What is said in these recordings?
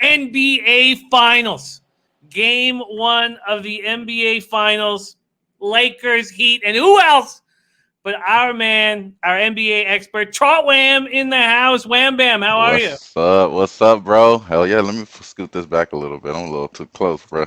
NBA Finals. Game 1 of the NBA Finals. Lakers, Heat, and who else but our man, our NBA expert, Trot Wham in the house. Wham Bam, how are you? What's up? What's up, bro? Hell yeah, let me scoot this back a little bit. I'm a little too close, bro.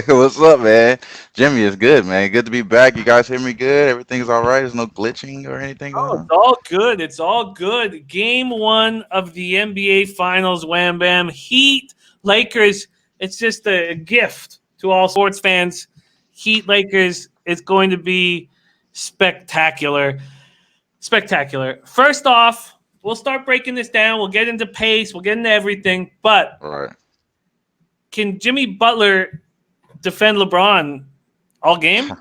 What's up, man? Jimmy, it's good, man. Good to be back. You guys hear me good? Everything's all right. There's no glitching or anything going Oh, it's on? all good. It's all good. Game 1 of the NBA Finals. Wham Bam. Heat, Lakers. It's just a gift to all sports fans. Heat, Lakers. It's going to be spectacular. Spectacular. First off, we'll start breaking this down. We'll get into pace. We'll get into everything. But All right. can Jimmy Butler defend LeBron all game?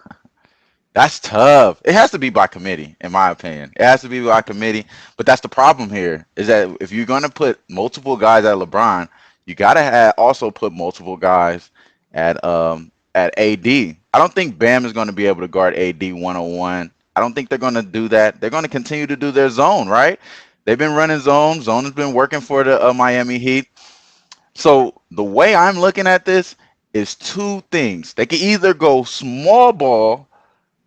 That's tough. It has to be by committee, in my opinion. It has to be by committee. But that's the problem here, is that if you're going to put multiple guys at LeBron, you got to also put multiple guys at AD. I don't think Bam is going to be able to guard AD 101. I don't think they're going to do that. They're going to continue to do their zone, right? They've been running zone. Zone has been working for the Miami Heat. So the way I'm looking at this is two things. They can either go small ball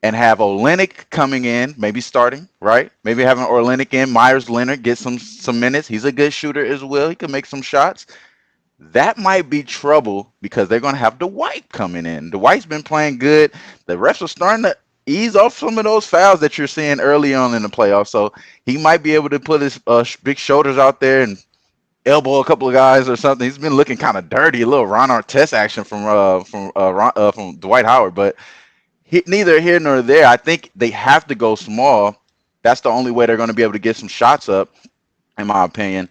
and have Olenek coming in, maybe starting, right? Maybe having Olenek in, Myers Leonard get some minutes. He's a good shooter as well. He can make some shots. That might be trouble because they're going to have Dwight coming in. Dwight's been playing good. The refs are starting to ease off some of those fouls that you're seeing early on in the playoffs. So he might be able to put his big shoulders out there and elbow a couple of guys or something. He's been looking kind of dirty, a little Ron Artest action from Dwight Howard, but neither here nor there. I think they have to go small. That's the only way they're going to be able to get some shots up, in my opinion.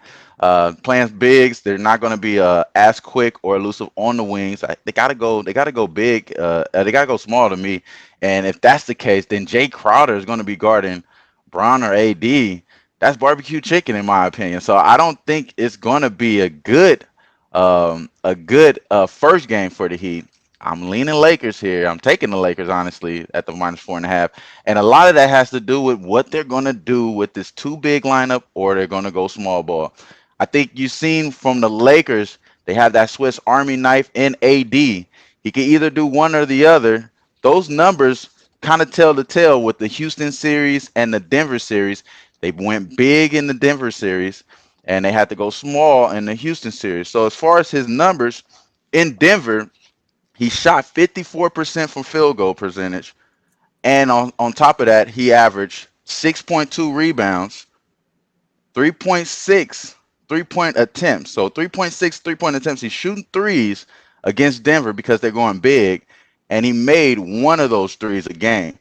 Playing bigs, they're not going to be as quick or elusive on the wings. They got to go. They got to go big. They got to go small to me. And if that's the case, then Jay Crowder is going to be guarding Braun or AD. That's barbecue chicken, in my opinion. So I don't think it's going to be a good first game for the Heat. I'm leaning Lakers here. I'm taking the Lakers, honestly, at the -4.5. And a lot of that has to do with what they're going to do with this two big lineup, or they're going to go small ball. I think you've seen from the Lakers, they have that Swiss Army knife in AD. He can either do one or the other. Those numbers kind of tell the tale with the Houston series and the Denver series. They went big in the Denver series, and they had to go small in the Houston series. So as far as his numbers in Denver, he shot 54% from field goal percentage. And on top of that, he averaged 6.2 rebounds, 3.6 3-point attempts. So 3.6 3-point attempts. He's shooting threes against Denver because they're going big. And he made one of those threes a game.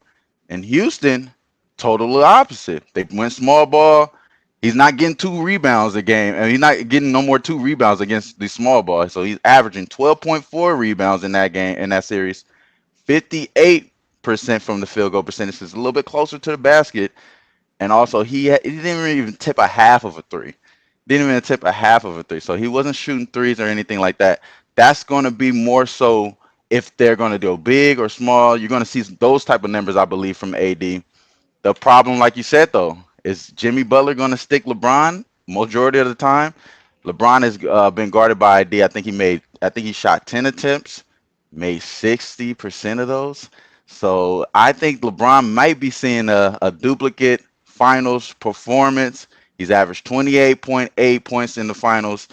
In Houston, totally opposite. They went small ball. He's not getting two rebounds a game, and he's not getting no more two rebounds against the small ball. So he's averaging 12.4 rebounds in that game, in that series. 58% from the field goal percentage is a little bit closer to the basket. And also, he didn't even tip a half of a three. Didn't even tip a half of a three. So he wasn't shooting threes or anything like that. That's going to be more so if they're going to go big or small. You're going to see those type of numbers, I believe, from AD. The problem, like you said, though, is Jimmy Butler going to stick LeBron majority of the time? LeBron has been guarded by ID. I think he shot 10 attempts, made 60% of those. So I think LeBron might be seeing a duplicate finals performance. He's averaged 28.8 points in the finals.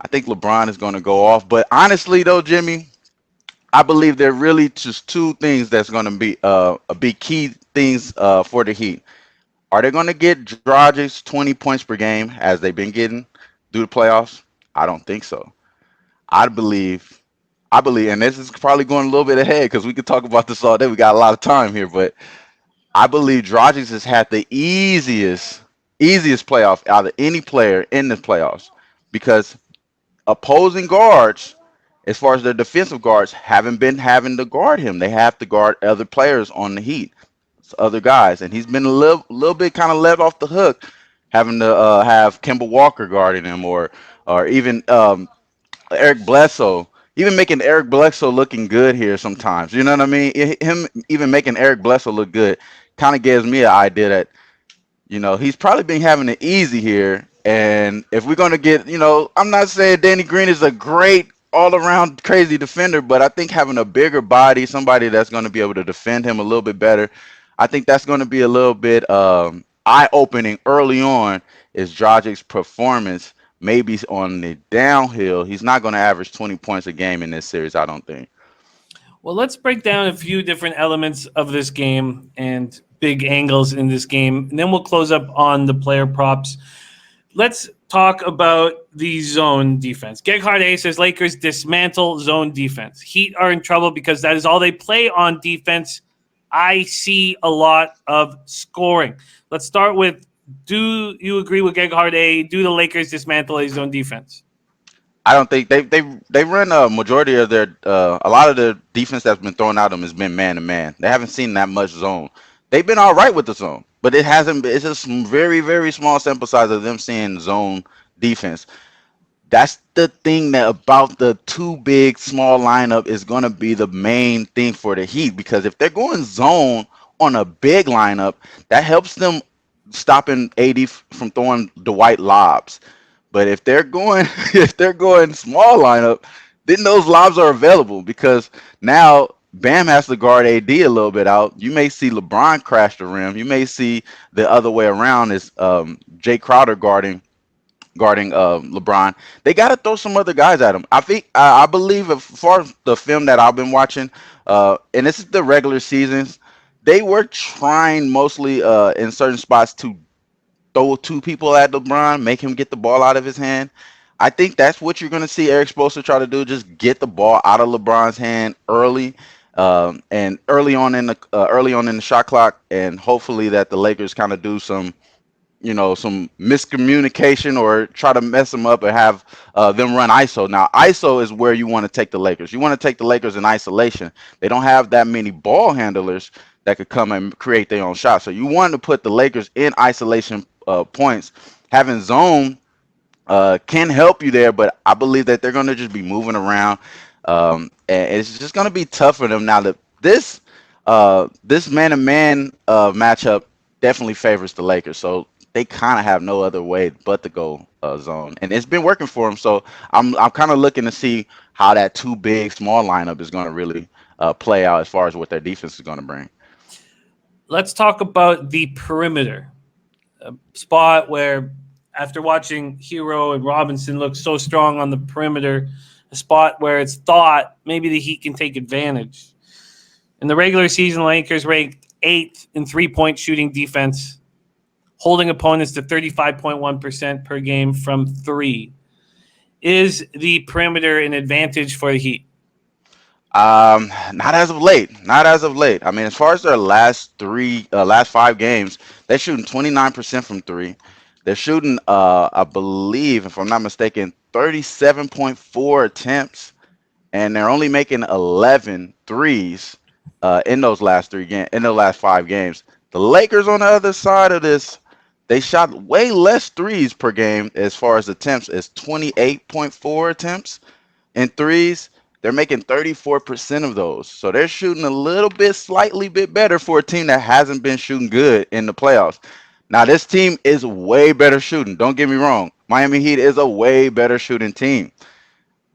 I think LeBron is going to go off. But honestly, though, Jimmy, I believe there are really just two things that's going to be key things for the Heat. Are they going to get Dragic's 20 points per game as they've been getting through the playoffs? I don't think so. I believe, and this is probably going a little bit ahead because we could talk about this all day. We got a lot of time here, but I believe Dragic has had the easiest playoff out of any player in the playoffs because opposing guards, as far as their defensive guards, haven't been having to guard him. They have to guard other players on the Heat, other guys, and he's been a little bit kind of let off the hook, having to have Kemba Walker guarding him, or even Eric Bledsoe, even making Eric Bledsoe looking good here sometimes. You know what I mean? Him even making Eric Bledsoe look good kind of gives me an idea that he's probably been having it easy here. And if we're gonna get, I'm not saying Danny Green is a great all around crazy defender, but I think having a bigger body, somebody that's gonna be able to defend him a little bit better, I think that's gonna be a little bit eye opening early on. Is Dragic's performance maybe on the downhill? He's not gonna average 20 points a game in this series, I don't think. Well, let's break down a few different elements of this game and big angles in this game, and then we'll close up on the player props. Let's talk about the zone defense. Geghard A says Lakers dismantle zone defense. Heat are in trouble because that is all they play on defense. I see a lot of scoring. Let's start with, do you agree with Geghard A? Do the Lakers dismantle a zone defense? I don't think they run a majority of their a lot of the defense that's been thrown at them has been man to man. They haven't seen that much zone. They've been all right with the zone, but it hasn't. It's just very very small sample size of them seeing zone defense. That's the thing that about the too big small lineup is going to be the main thing for the Heat, because if they're going zone on a big lineup, that helps them stopping AD from throwing Dwight lobs. But if they're going if they're going small lineup, then those lobs are available because now Bam has to guard AD a little bit out. You may see LeBron crash the rim. You may see the other way around is Jay Crowder guarding LeBron. They got to throw some other guys at him. I believe as far as the film that I've been watching, and this is the regular seasons, they were trying mostly in certain spots to throw two people at LeBron, make him get the ball out of his hand. I think that's what you're going to see Eric Spoelstra try to do. Just get the ball out of LeBron's hand early, and early on in the shot clock, and hopefully that the Lakers kind of do some miscommunication or try to mess them up and have them run ISO. Now, ISO is where you want to take the Lakers. You want to take the Lakers in isolation. They don't have that many ball handlers that could come and create their own shot. So you want to put the Lakers in isolation points. Having zone can help you there, but I believe that they're going to just be moving around, and it's just going to be tough for them now. That this man-to-man matchup definitely favors the Lakers, so they kind of have no other way but to go zone, and it's been working for them. So I'm kind of looking to see how that too big small lineup is going to really play out as far as what their defense is going to bring. Let's talk about the perimeter, a spot where, after watching Hero and Robinson look so strong on the perimeter, a spot where it's thought maybe the Heat can take advantage. In the regular season, Lakers ranked 8th in three-point shooting defense, holding opponents to 35.1% per game from three. Is the perimeter an advantage for the Heat? Not as of late. Not as of late. I mean, as far as their last 5 games, they're shooting 29% from three. They're shooting, I believe, if I'm not mistaken, 37.4 attempts, and they're only making 11 threes in those in the last 5 games. The Lakers on the other side of this, they shot way less threes per game as far as attempts, as 28.4 attempts in threes. They're making 34% of those. So they're shooting a little bit, slightly bit better for a team that hasn't been shooting good in the playoffs. Now, this team is way better shooting. Don't get me wrong. Miami Heat is a way better shooting team.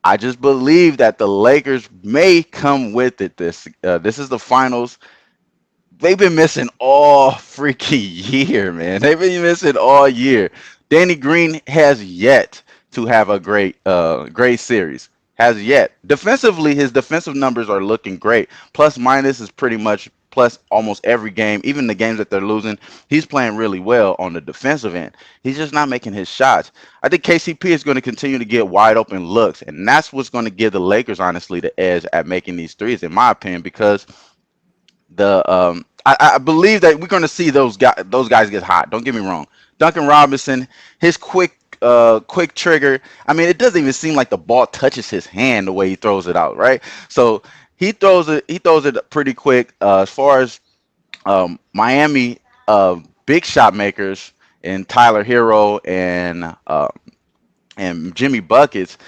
I just believe that the Lakers may come with it. This is the finals. They've been missing all freaking year, man. They've been missing all year. Danny Green has yet to have a great series. Has yet. Defensively, his defensive numbers are looking great. Plus minus is pretty much plus almost every game. Even the games that they're losing, he's playing really well on the defensive end. He's just not making his shots. I think KCP is going to continue to get wide open looks, and that's what's going to give the Lakers honestly the edge at making these threes, in my opinion, because I believe that we're going to see those guys get hot. Don't get me wrong. Duncan Robinson, his quick trigger. I mean, it doesn't even seem like the ball touches his hand the way he throws it out, right? So he throws it pretty quick. As far as Miami big shot makers and Tyler Hero and Jimmy Buckets,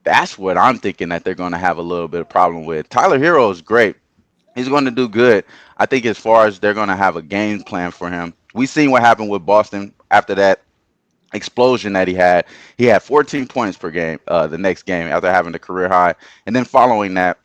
that's what I'm thinking that they're going to have a little bit of problem with. Tyler Hero is great. He's going to do good. I think as far as they're going to have a game plan for him. We seen what happened with Boston after that explosion that he had. He had 14 points per game the next game after having the career high. And then following that,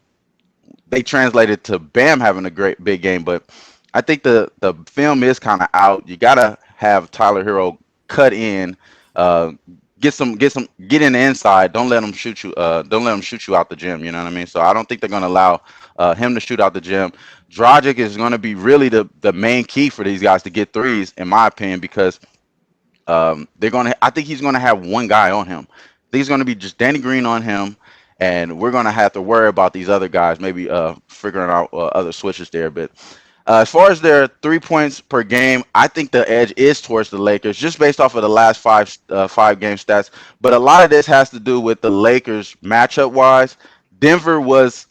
they translated to Bam having a great big game. But I think the film is kind of out. You gotta have Tyler Hero cut in, uh, get in the inside. Don't let him shoot you. Don't let him shoot you out the gym. You know what I mean? So I don't think they're gonna allow him to shoot out the gym. Dragic is gonna be really the main key for these guys to get threes, in my opinion, because they're gonna. I think he's gonna have one guy on him. I think he's gonna be just Danny Green on him, and we're gonna have to worry about these other guys, maybe figuring out other switches there. But as far as their 3 points per game, I think the edge is towards the Lakers, just based off of the last five game stats. But a lot of this has to do with the Lakers matchup wise. Denver was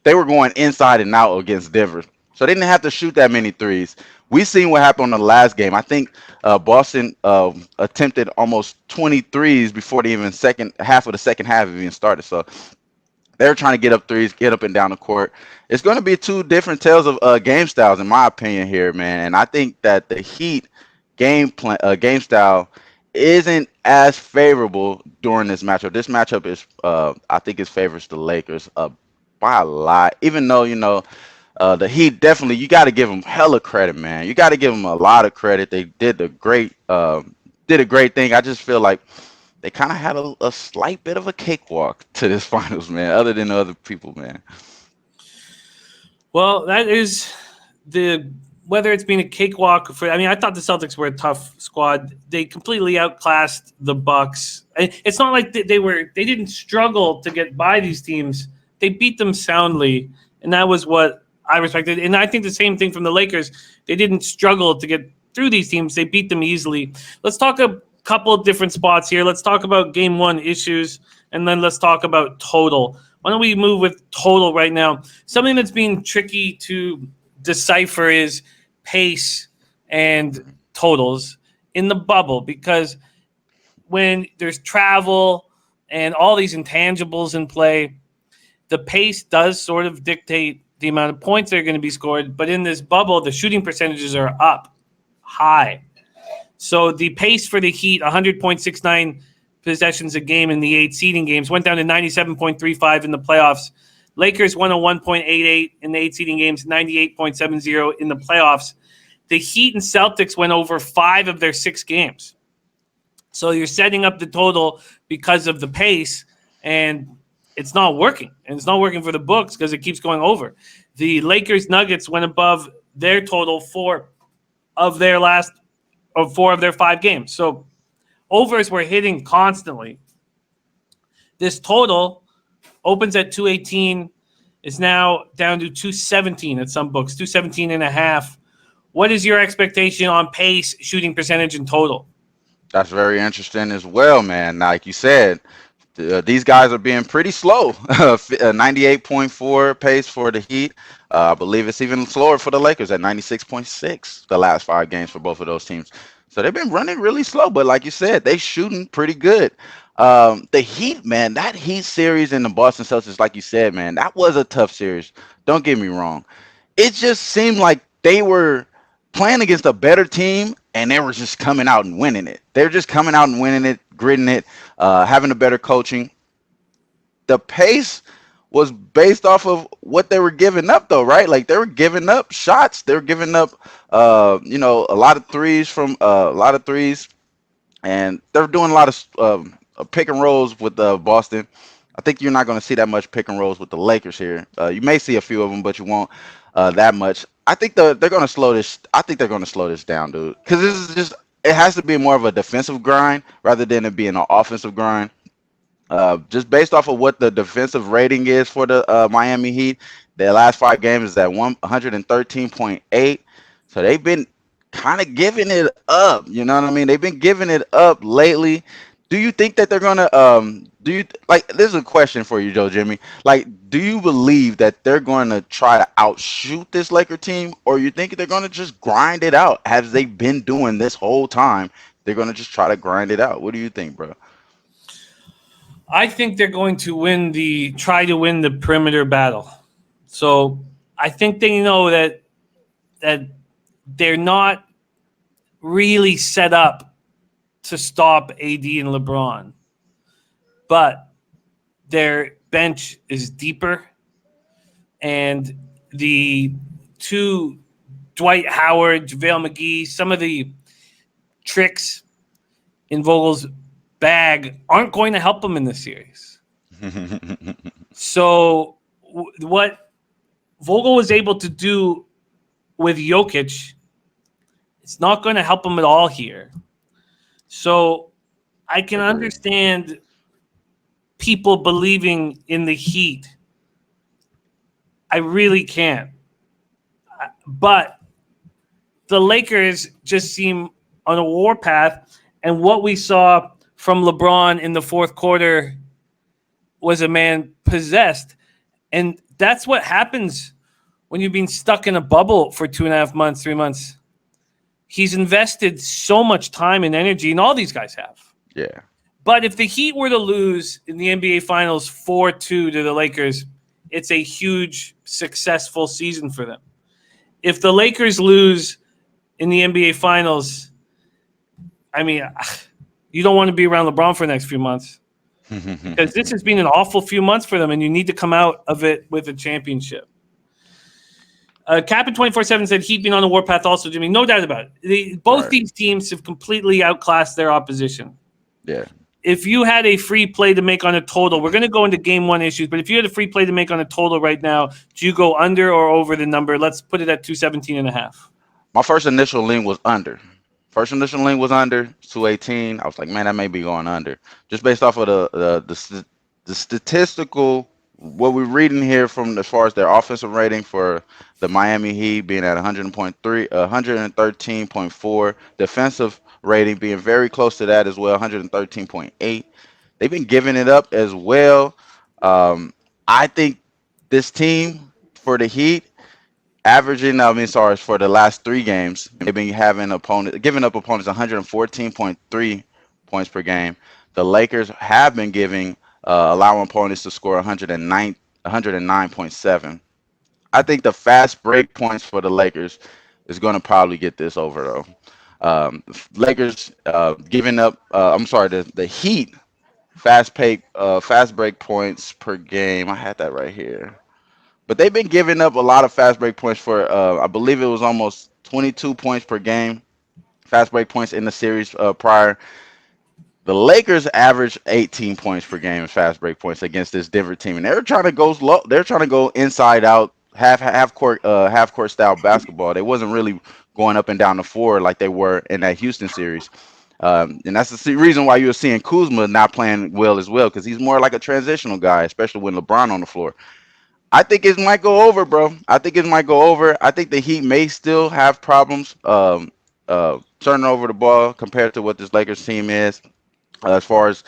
they were going inside and out against Denver. So they didn't have to shoot that many threes. We seen what happened on the last game. I think Boston attempted almost 23s before the even second half of the second half even started. So they're trying to get up threes, get up and down the court. It's going to be two different tales of game styles, in my opinion, here, man. And I think that the Heat game style isn't as favorable during this matchup. This matchup is, I think, it favors the Lakers by a lot. Even though the Heat definitely, you got to give them hella credit, man. You got to give them a lot of credit. They did a great thing. I just feel like they kind of had a slight bit of a cakewalk to this finals, man. Other than the other people, man. Well, that is the whether it's been a cakewalk for. I mean, I thought the Celtics were a tough squad. They completely outclassed the Bucks. It's not like they didn't struggle to get by these teams. They beat them soundly, and that was what I respected. And I think the same thing from the Lakers. They didn't struggle to get through these teams. They beat them easily. Let's talk a couple of different spots here. Let's talk about game one issues, and then let's talk about total. Why don't we move with total right now? Something that's been tricky to decipher is pace and totals in the bubble, because when there's travel and all these intangibles in play, the pace does sort of dictate the amount of points that are going to be scored. But in this bubble, the shooting percentages are up high. So the pace for the Heat, 100.69 possessions a game in the 8 seeding games, went down to 97.35 in the playoffs. Lakers 101.88 in the 8 seeding games, 98.70 in the playoffs. The Heat and Celtics went over 5 of their 6 games. So you're setting up the total because of the pace, and it's not working. And it's not working for the books because it keeps going over. The Lakers Nuggets went above their total 4 of their 5 games. So overs were hitting constantly. This total opens at 218, is now down to 217 at some books, 217 and a half. What is your expectation on pace, shooting percentage, and total? That's very interesting as well, man. Like you said, these guys are being pretty slow. 98.4 pace for the Heat. I believe it's even slower for the Lakers at 96.6 the last 5 games for both of those teams. So they've been running really slow, but like you said, they shooting pretty good. The Heat, man, that Heat series in the Boston Celtics, like you said, man, that was a tough series. Don't get me wrong. It just seemed like they were playing against a better team and they were just coming out and winning it. They're just coming out and winning it, gritting it, having a better coaching. The pace was based off of what they were giving up, though, right? Like they were giving up shots. They were giving up, a lot of threes and they're doing a lot of pick and rolls with Boston. I think you're not going to see that much pick and rolls with the Lakers here. You may see a few of them, but you won't that much. I think they're going to slow this. I think they're going to slow this down, dude, because this is just. It has to be more of a defensive grind rather than it being an offensive grind. Just based off of what the defensive rating is for the Miami Heat, their last 5 games is at 113.8. So they've been kind of giving it up. You know what I mean? They've been giving it up lately. Do you think that they're gonna do you like this is a question for you, Joe Jimmy. Like, do you believe that they're gonna try to outshoot this Laker team, or you think they're gonna just grind it out as they've been doing this whole time? They're gonna just try to grind it out. What do you think, bro? I think they're going to try to win the perimeter battle. So I think they know that they're not really set up to stop AD and LeBron, but their bench is deeper, and the two Dwight Howard, JaVale McGee, some of the tricks in Vogel's bag aren't going to help him in this series. So what Vogel was able to do with Jokic, it's not going to help him at all here. So I can understand people believing in the Heat. I really can't. But the Lakers just seem on a warpath, and what we saw from LeBron in the fourth quarter was a man possessed. And that's what happens when you've been stuck in a bubble for 2.5 months, 3 months. He's invested so much time and energy, and all these guys have. Yeah. But if the Heat were to lose in the NBA Finals 4-2 to the Lakers, it's a huge, successful season for them. If the Lakers lose in the NBA Finals, I mean, you don't want to be around LeBron for the next few months because this has been an awful few months for them, and you need to come out of it with a championship. Captain 24/7 said Heat been on the warpath also, Jimmy. No doubt about it. Both these teams have completely outclassed their opposition. Yeah. If you had a free play to make on a total, we're going to go into game one issues, but if you had a free play to make on a total right now, do you go under or over the number? Let's put it at 217.5. My first initial lean was under. First initial lean was under 218. I was like, man, that may be going under, just based off of the statistical what we're reading here from as far as their offensive rating for the Miami Heat being at 113.4, defensive rating being very close to that as well, 113.8. They've been giving it up as well. I think this team for the Heat averaging, for the last 3 games, they've been giving up opponents 114.3 points per game. The Lakers have been allowing opponents to score 109.7. I think the fast break points for the Lakers is going to probably get this over though. Lakers giving up. The Heat fast break points per game. I had that right here. But they've been giving up a lot of fast break points for, I believe it was almost 22 points per game, fast break points in the series prior. The Lakers averaged 18 points per game in fast break points against this Denver team, and they're trying to go slow. They're trying to go inside out, half court style basketball. They wasn't really going up and down the floor like they were in that Houston series. And that's the reason why you're seeing Kuzma not playing well as well, because he's more like a transitional guy, especially when LeBron on the floor. I think it might go over, bro. I think it might go over. I think the Heat may still have problems turning over the ball compared to what this Lakers team is as far as.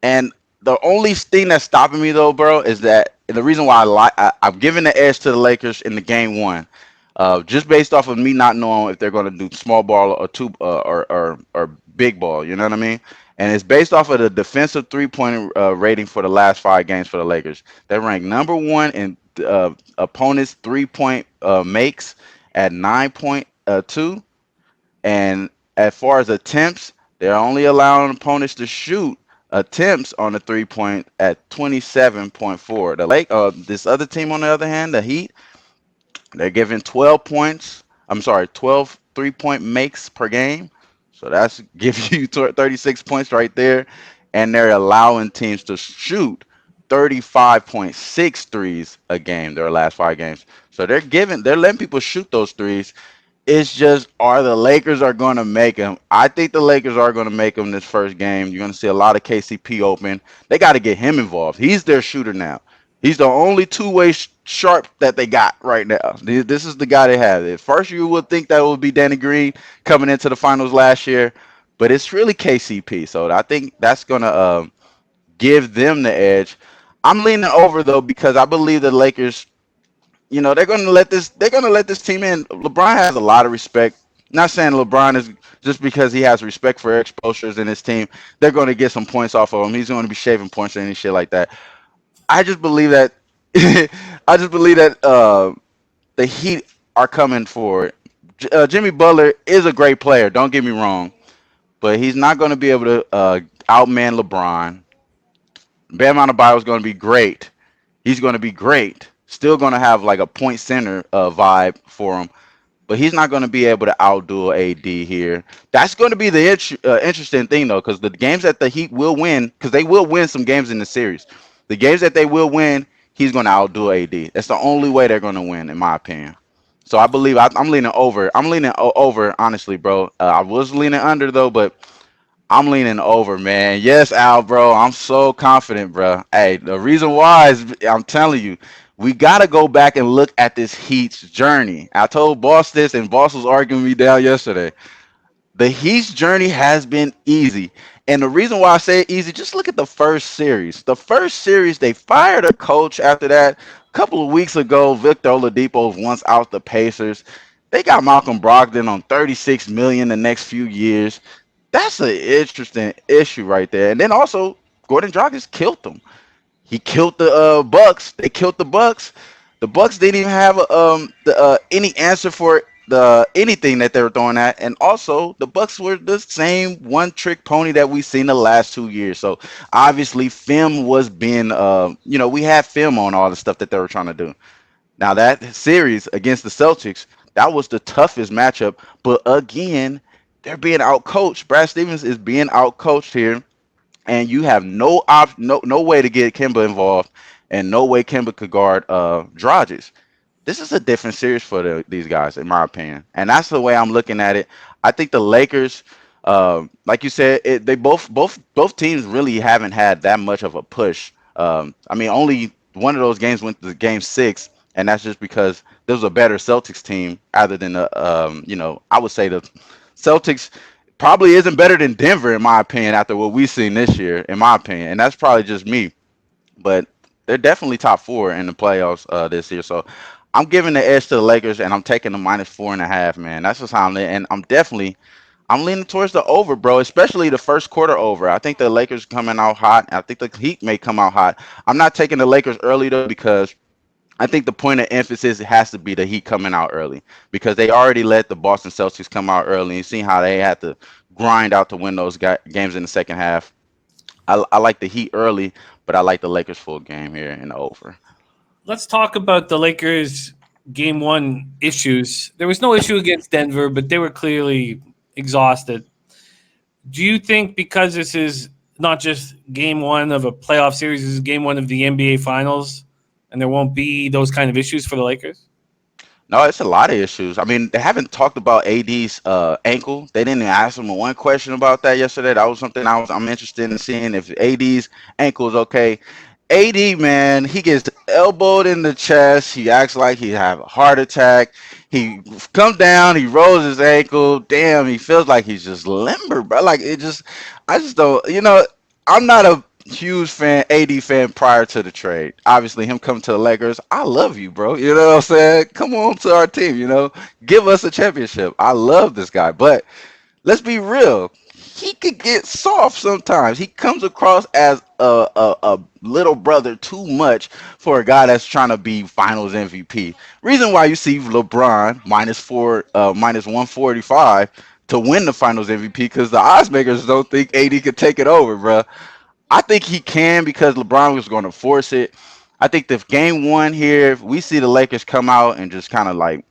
And the only thing that's stopping me though, bro, is that and the reason why I'm giving the edge to the Lakers in the game one, just based off of me not knowing if they're going to do small ball or or big ball. You know what I mean? And it's based off of the defensive 3-point rating for the last 5 games for the Lakers. They rank number 1 in opponents' 3-point makes at 9.2, and as far as attempts, they're only allowing opponents to shoot attempts on the 3-point at 27.4. This other team on the other hand, the Heat, they're giving 12 points. 12 3-point makes per game. So that's give you 36 points right there. And they're allowing teams to shoot 35.6 threes a game their last 5 games. So they're letting people shoot those threes. It's just, the Lakers are going to make them. I think the Lakers are going to make them this first game. You're going to see a lot of KCP open. They got to get him involved. He's their shooter now. He's the only two-way sharp that they got right now. This is the guy they have. At first, you would think that would be Danny Green coming into the finals last year, but it's really KCP. So I think that's going to give them the edge. I'm leaning over, though, because I believe the Lakers, they're going to let this team in. LeBron has a lot of respect. Not saying LeBron is just because he has respect for exposures in his team, they're going to get some points off of him. He's going to be shaving points or any shit like that. I just believe that the Heat are coming for it. Jimmy Butler is a great player. Don't get me wrong, but he's not going to be able to outman LeBron. Bam Adebayo is going to be great. He's going to be great. Still going to have like a point center vibe for him, but he's not going to be able to outdo AD here. That's going to be the interesting thing though, because the games that the Heat will win, because they will win some games in the series. The games that they will win, he's going to outdo AD. That's the only way they're going to win, in my opinion. So I believe I'm leaning over. I'm leaning over, honestly, bro. I was leaning under though, but I'm leaning over, man. Yes, Al, bro. I'm so confident, bro. Hey, the reason why is I'm telling you, we gotta go back and look at this Heat's journey. I told Boss this, and Boss was arguing me down yesterday. The Heat's journey has been easy. And the reason why I say easy, just look at the first series. The first series, they fired a coach after that. A couple of weeks ago, Victor Oladipo was once out the Pacers. They got Malcolm Brogdon on 36 million the next few years. That's an interesting issue right there. And then also, Gordon Dragic killed them. He killed the Bucks. They killed the Bucks. The Bucks didn't even have any answer for the anything that they were throwing at, and also the Bucks were the same one trick pony that we've seen the last 2 years. So obviously, film was being we had film on all the stuff that they were trying to do. Now that series against the Celtics, that was the toughest matchup, but again, they're being outcoached. Brad Stevens is being outcoached here, and you have no way to get Kimba involved, and no way Kimba could guard Dragic. This is a different series for these guys, in my opinion, and that's the way I'm looking at it. I think the Lakers, like you said, they both teams really haven't had that much of a push. I mean, only one of those games went to Game 6, and that's just because there was a better Celtics team, other than the I would say the Celtics probably isn't better than Denver, in my opinion, after what we've seen this year, in my opinion, and that's probably just me, but they're definitely top four in the playoffs this year. So I'm giving the edge to the Lakers, and I'm taking the -4.5. Man, that's just how and I'm leaning towards the over, bro. Especially the first quarter over. I think the Lakers coming out hot. I think the Heat may come out hot. I'm not taking the Lakers early though, because I think the point of emphasis has to be the Heat coming out early, because they already let the Boston Celtics come out early, and seen how they had to grind out to win those games in the second half. I like the Heat early, but I like the Lakers full game here in the over. Let's talk about the Lakers game one issues. There was no issue against Denver, but they were clearly exhausted. Do you think because this is not just game one of a playoff series, this is game one of the NBA Finals, and there won't be those kind of issues for the Lakers? No, it's a lot of issues. I mean, they haven't talked about AD's ankle. They didn't ask him one question about that yesterday. That was something I'm interested in seeing, if AD's ankle is okay. AD, man, he gets elbowed in the chest. He acts like he have a heart attack. He comes down, he rolls his ankle. Damn, he feels like he's just limber, bro. Like it just, I just don't. I'm not a huge AD fan prior to the trade. Obviously, him coming to the Lakers, I love you, bro. You know what I'm saying? Come on to our team. Give us a championship. I love this guy, but let's be real. He could get soft sometimes. He comes across as a little brother too much for a guy that's trying to be Finals MVP. Reason why you see LeBron -145 to win the Finals MVP, because the odds makers don't think AD could take it over, bro. I think he can, because LeBron was going to force it. I think the game one here, if we see the Lakers come out and just kind of like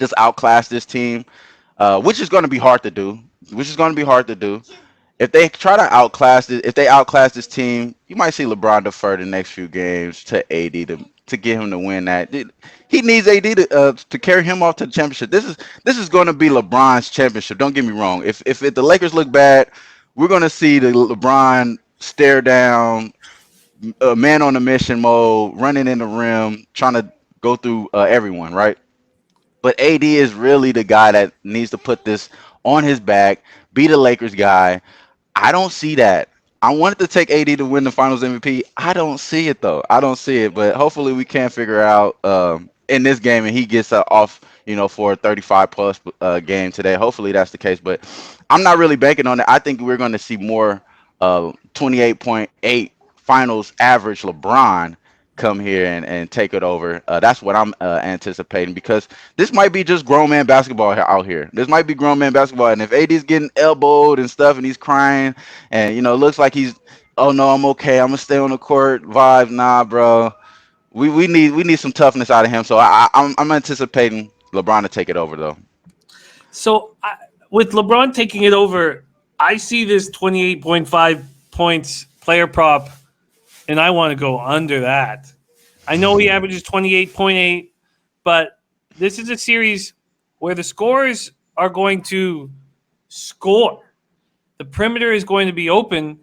just outclass this team, which is going to be hard to do. Which is going to be hard to do. If they try to outclass it, if they outclass this team, you might see LeBron defer the next few games to AD to get him to win that. He needs AD to carry him off to the championship. This is going to be LeBron's championship. Don't get me wrong. If the Lakers look bad, we're going to see the LeBron stare down, man on a mission mode, running in the rim, trying to go through everyone, right? But AD is really the guy that needs to put this on his back, be the Lakers guy. I don't see that. I wanted to take AD to win the Finals MVP. I don't see it though. I don't see it. But hopefully we can figure out in this game, and he gets off, for a 35 plus game today. Hopefully that's the case. But I'm not really banking on it. I think we're going to see more 28.8 Finals average LeBron come here and take it over. That's what I'm anticipating because this might be just grown man basketball out here. This might be grown man basketball, and if AD's getting elbowed and stuff, and he's crying, and it looks like he's, oh no, I'm okay, I'm gonna stay on the court vibe. Nah, bro, we need some toughness out of him. So I'm anticipating LeBron to take it over though. So with LeBron taking it over, I see this 28.5 points player prop, and I want to go under that. I know he averages 28.8, but this is a series where the scorers are going to score. The perimeter is going to be open,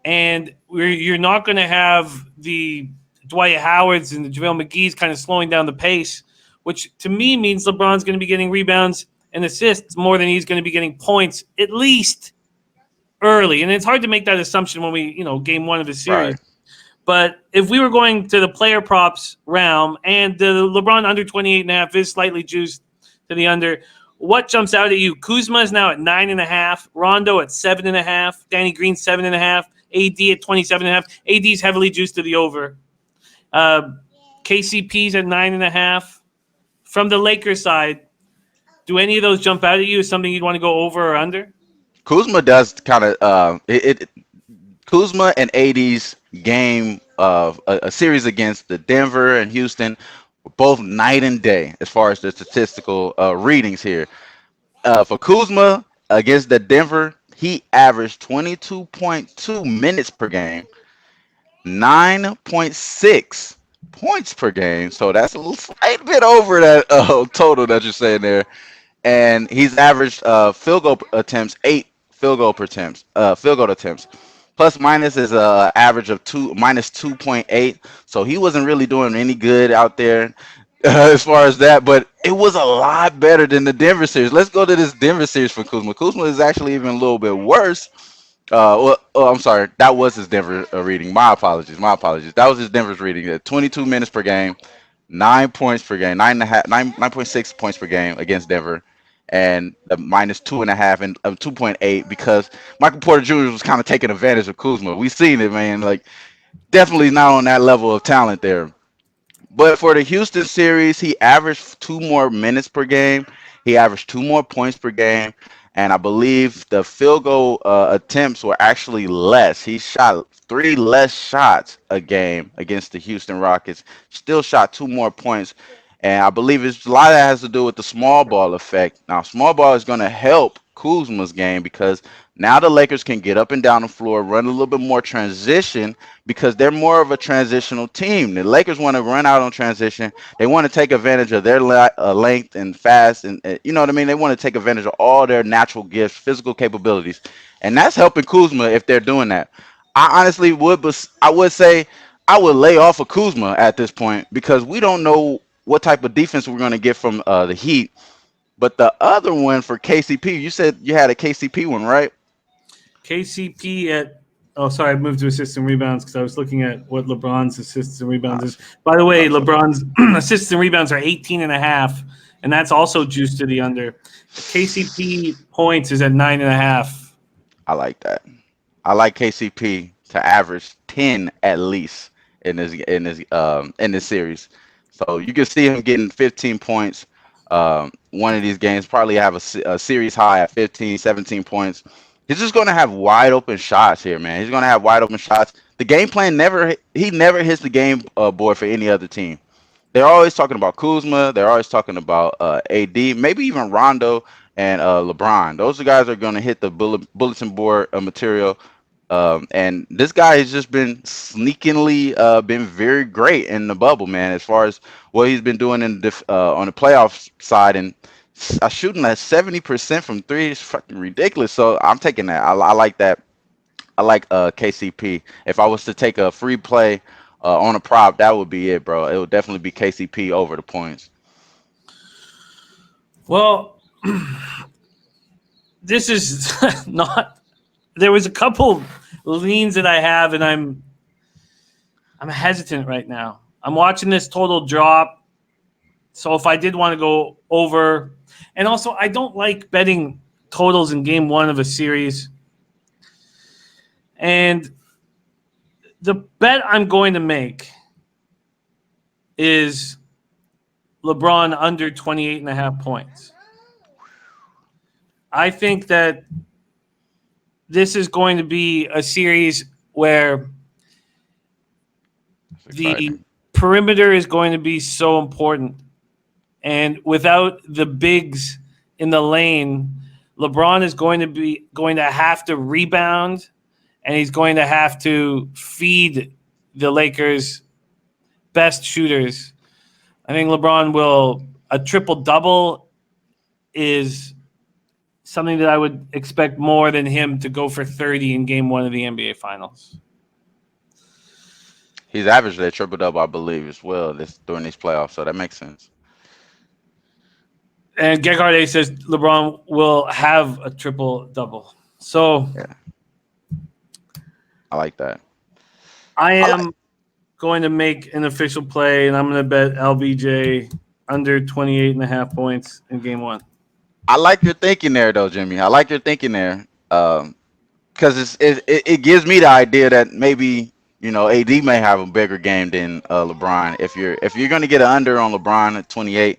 and you're not going to have the Dwight Howards and the JaVale McGee's kind of slowing down the pace, which to me means LeBron's going to be getting rebounds and assists more than he's going to be getting points, at least early. And it's hard to make that assumption when we, game one of the series. Right. But if we were going to the player props realm, and the LeBron under 28.5 is slightly juiced to the under, what jumps out at you? Kuzma is now at 9.5, Rondo at 7.5, Danny Green 7.5, AD at 27.5. AD is heavily juiced to the over. KCP's at 9.5. From the Lakers side, do any of those jump out at you as something you'd want to go over or under? Kuzma does kind of Kuzma and AD's game of a series against the Denver and Houston were both night and day as far as the statistical readings here. For Kuzma against the Denver, he averaged 22.2 minutes per game, 9.6 points per game. So that's a little slight bit over that total that you're saying there. And he's averaged field goal attempts. Plus minus is a average of minus 2.8. So he wasn't really doing any good out there as far as that, but it was a lot better than the Denver series. Let's go to this Denver series for Kuzma. Kuzma is actually even a little bit worse. I'm sorry. That was his Denver reading. My apologies. That was his Denver's reading. 22 minutes per game, 9 points per game, 9.6 points per game against Denver, and minus 2.5 and 2.8 because Michael Porter Jr. was kind of taking advantage of Kuzma. We seen it, man. Like definitely not on that level of talent there. But for the Houston series, he averaged 2 more minutes per game. He averaged 2 more points per game. And I believe the field goal attempts were actually less. He shot 3 less shots a game against the Houston Rockets. Still shot 2 more points. And I believe a lot of that has to do with the small ball effect. Now, small ball is going to help Kuzma's game because now the Lakers can get up and down the floor, run a little bit more transition because they're more of a transitional team. The Lakers want to run out on transition. They want to take advantage of their length and fast, and you know what I mean. They want to take advantage of all their natural gifts, physical capabilities, and that's helping Kuzma if they're doing that. I honestly would, but I would say I would lay off of Kuzma at this point because we don't know what type of defense we're going to get from the Heat. But the other one for KCP, you said you had a KCP one, right? KCP at sorry, I moved to assists and rebounds because I was looking at what LeBron's assists and rebounds is. By the way, LeBron's assists and rebounds are 18.5, and that's also juiced to the under. KCP points is at 9.5. I like that. I like KCP to average 10 at least in this series. So you can see him getting 15 points. One of these games probably have a series high at 15, 17 points. He's just going to have wide open shots here, man. He's going to have wide open shots. The game plan never hits the game board for any other team. They're always talking about Kuzma. They're always talking about AD, maybe even Rondo and LeBron. Those guys are going to hit the bulletin board material. And this guy has just been sneakingly been very great in the bubble, man, as far as what he's been doing on the playoff side. And shooting at 70% from three is fucking ridiculous. So I'm taking that. I like that. I like KCP. If I was to take a free play on a prop, that would be it, bro. It would definitely be KCP over the points. Well, this is not. There was a couple leans that I have, and I'm hesitant right now. I'm watching this total drop. So if I did want to go over, and also I don't like betting totals in game one of a series. And the bet I'm going to make is LeBron under 28 and a half points. I think that this is going to be a series where That's the exciting. perimeter is going to be so important. And without the bigs in the lane, LeBron is going to have to rebound, and he's going to have to feed the Lakers' best shooters. I think LeBron will a triple double is something that I would expect more than him to go for 30 in game 1 of the NBA finals. He's averaged that triple double, I believe, as well this during these playoffs, so that makes sense. And Gegarde says LeBron will have a triple double. So Yeah, I like that. I I like am going to make an official play, and I'm going to bet LBJ under 28 and a half points in game 1. I like your thinking there, though, Jimmy. I like your thinking there. Because it gives me the idea that maybe AD may have a bigger game than LeBron. If you're gonna get an under on LeBron at 28,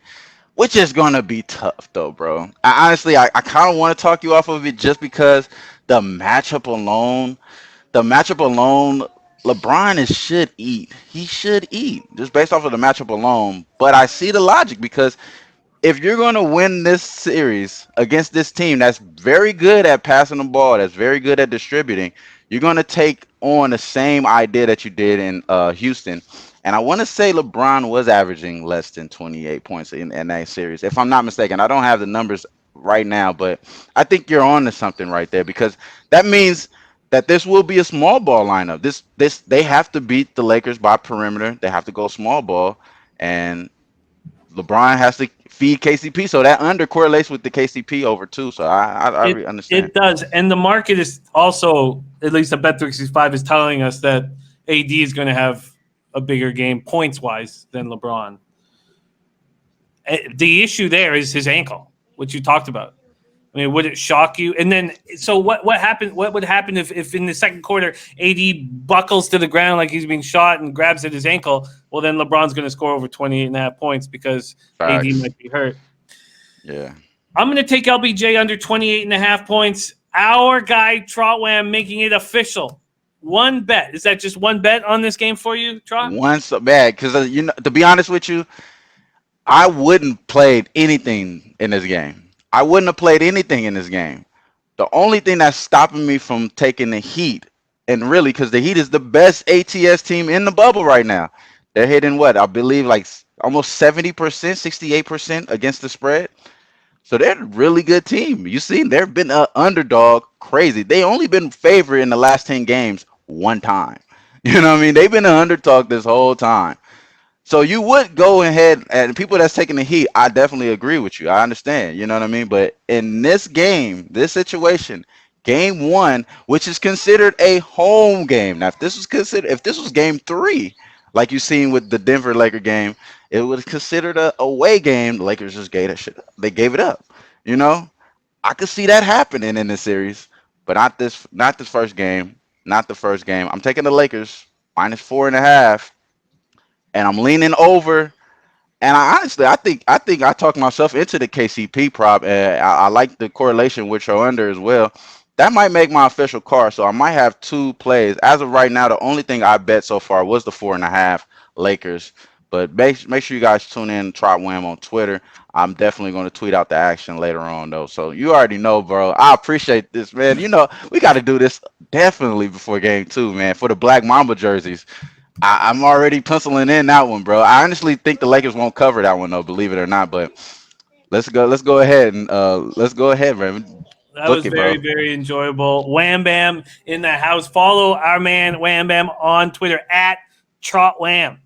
which is gonna be tough though, bro. I kind of want to talk you off of it just because the matchup alone, the matchup alone, LeBron should eat. He should eat just based off of the matchup alone. But I see the logic because if you're going to win this series against this team that's very good at passing the ball, that's very good at distributing, you're going to take on the same idea that you did in Houston. And I want to say LeBron was averaging less than 28 points in that series, if I'm not mistaken. I don't have the numbers right now, but I think you're on to something right there because that means that this will be a small ball lineup. This they have to beat the Lakers by perimeter. They have to go small ball, and LeBron has to feed KCP, so that under correlates with the KCP over too. So I It really understand. it does, and the market is also, at least the Bet365 is telling us that AD is going to have a bigger game points wise than LeBron. The issue there is his ankle, which you talked about. I mean, would it shock you? And then, so what happened? What would happen if in the second quarter AD buckles to the ground like he's being shot and grabs at his ankle? Well, then LeBron's going to score over 28 and a half points because AD Facts. might be hurt. Yeah. I'm going to take LBJ under 28 and a half points. Our guy, Trotwam, making it official. One bet. Is that just one bet on this game for you, Trot? One so bad because to be honest with you, I wouldn't played anything in this game. I wouldn't have played anything in this game. The only thing that's stopping me from taking the Heat, and really because the Heat is the best ATS team in the bubble right now. They're hitting what I believe like almost 70%, 68% against the spread. So they're a really good team. You see, they've been an underdog crazy. They only been favored in the last 10 games one time. You know what I mean? They've been an underdog this whole time. So you would go ahead and people that's taking the Heat, I definitely agree with you. I understand. You know what I mean? But in this game, this situation, game 1, which is considered a home game. Now, if this was game 3, like you seen with the Denver Laker game, it was considered a away game. The Lakers just gave that shit up. They gave it up. You know, I could see that happening in this series, but not this first game. Not the first game. I'm taking the Lakers minus 4.5, and I'm leaning over. And I honestly, I think I talked myself into the KCP prop, and I like the correlation with your under as well. That might make my official card, so I might have two plays. As of right now, the only thing I bet so far was the 4.5 Lakers. But make sure you guys tune in, Trot Wham on Twitter. I'm definitely going to tweet out the action later on, though. So you already know, bro. I appreciate this, man. We got to do this definitely before game 2, man, for the Black Mamba jerseys. I'm already penciling in that one, bro. I honestly think the Lakers won't cover that one though, believe it or not. But let's go ahead and let's go ahead, man. That Book was it, very, bro. very enjoyable. Wham Bam in the house. Follow our man Wham Bam on Twitter at Trot Wham.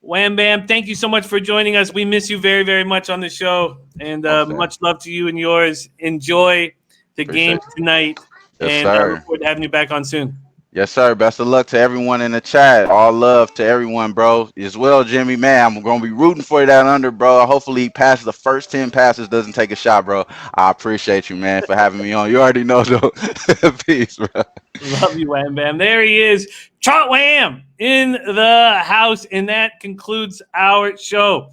Wham Bam, thank you so much for joining us. We miss you very, very much on the show. And Most definitely. much love to you and yours. Enjoy the game Appreciate you. tonight. Yes, And I look sir. forward to having you back on soon. Yes, sir. Best of luck to everyone in the chat. All love to everyone, bro. As well, Jimmy, man. I'm gonna be rooting for that under, bro. Hopefully, he passes the first 10 passes, doesn't take a shot, bro. I appreciate you, man, for having me on. You already know, though. Peace, bro. Love you, Wham Bam. There he is. Chart Wham in the house. And that concludes our show.